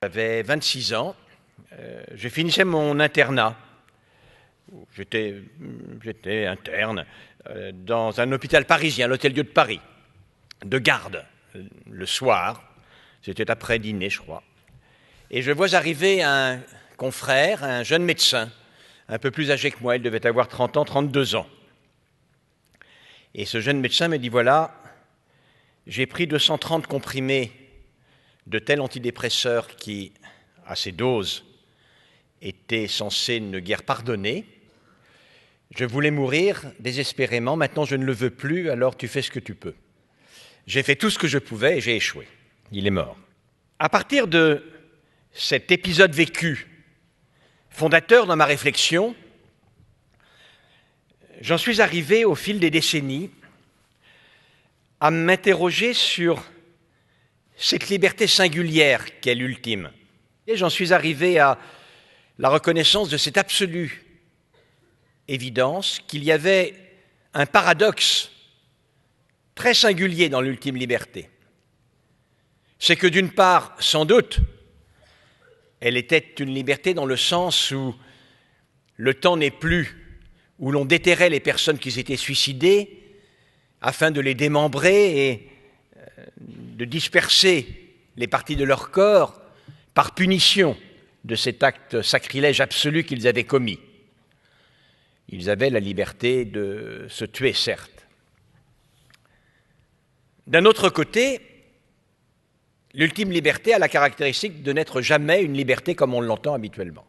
J'avais 26 ans, je finissais mon internat. J'étais interne dans un hôpital parisien, l'Hôtel-Dieu de Paris, de garde, le soir. C'était après dîner, je crois. Et je vois arriver un confrère, un jeune médecin, un peu plus âgé que moi, il devait avoir 30 ans, 32 ans. Et ce jeune médecin me dit, voilà, j'ai pris 230 comprimés de tel antidépresseur qui, à ces doses, était censé ne guère pardonner. Je voulais mourir désespérément, maintenant je ne le veux plus, alors tu fais ce que tu peux. J'ai fait tout ce que je pouvais et j'ai échoué. Il est mort. À partir de cet épisode vécu, fondateur dans ma réflexion, j'en suis arrivé au fil des décennies à m'interroger sur cette liberté singulière qu'est l'ultime. Et j'en suis arrivé à la reconnaissance de cette absolue évidence qu'il y avait un paradoxe très singulier dans l'ultime liberté. C'est que d'une part, sans doute, elle était une liberté dans le sens où le temps n'est plus, où l'on déterrait les personnes qui s'étaient suicidées afin de les démembrer et de disperser les parties de leur corps par punition de cet acte sacrilège absolu qu'ils avaient commis. Ils avaient la liberté de se tuer, certes. D'un autre côté, l'ultime liberté a la caractéristique de n'être jamais une liberté comme on l'entend habituellement.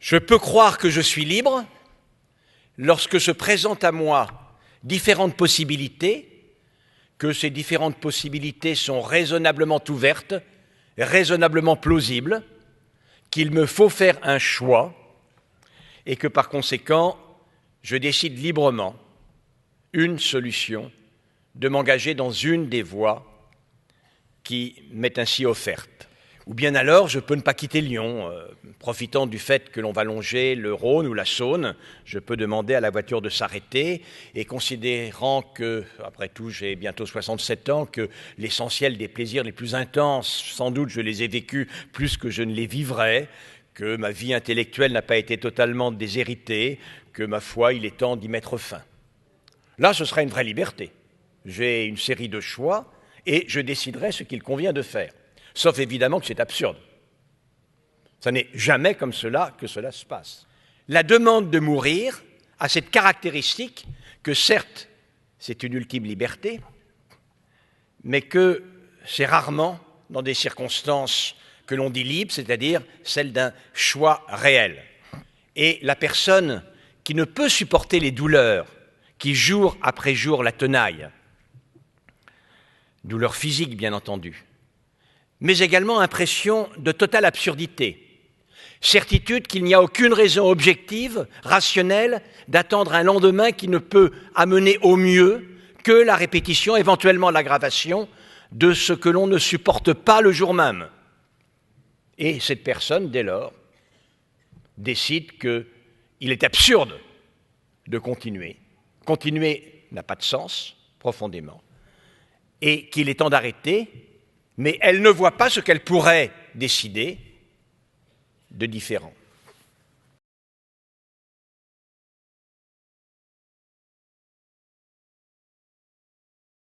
Je peux croire que je suis libre lorsque se présentent à moi différentes possibilités, que ces différentes possibilités sont raisonnablement ouvertes, raisonnablement plausibles, qu'il me faut faire un choix et que par conséquent, je décide librement, une solution, de m'engager dans une des voies qui m'est ainsi offerte. Ou bien alors, je peux ne pas quitter Lyon, profitant du fait que l'on va longer le Rhône ou la Saône, je peux demander à la voiture de s'arrêter et considérant que, après tout, j'ai bientôt 67 ans, que l'essentiel des plaisirs les plus intenses, sans doute je les ai vécus plus que je ne les vivrai, que ma vie intellectuelle n'a pas été totalement déshéritée, que ma foi, il est temps d'y mettre fin. Là, ce sera une vraie liberté. J'ai une série de choix et je déciderai ce qu'il convient de faire. Sauf évidemment que c'est absurde. Ça n'est jamais comme cela que cela se passe. La demande de mourir a cette caractéristique que certes, c'est une ultime liberté, mais que c'est rarement dans des circonstances que l'on dit libres, c'est-à-dire celle d'un choix réel. Et la personne qui ne peut supporter les douleurs, qui jour après jour la tenaille, douleurs physiques bien entendu, mais également impression de totale absurdité, certitude qu'il n'y a aucune raison objective, rationnelle, d'attendre un lendemain qui ne peut amener au mieux que la répétition, éventuellement l'aggravation, de ce que l'on ne supporte pas le jour même. Et cette personne, dès lors, décide qu'il est absurde de continuer. Continuer n'a pas de sens, profondément, et qu'il est temps d'arrêter, mais elle ne voit pas ce qu'elle pourrait décider de différent.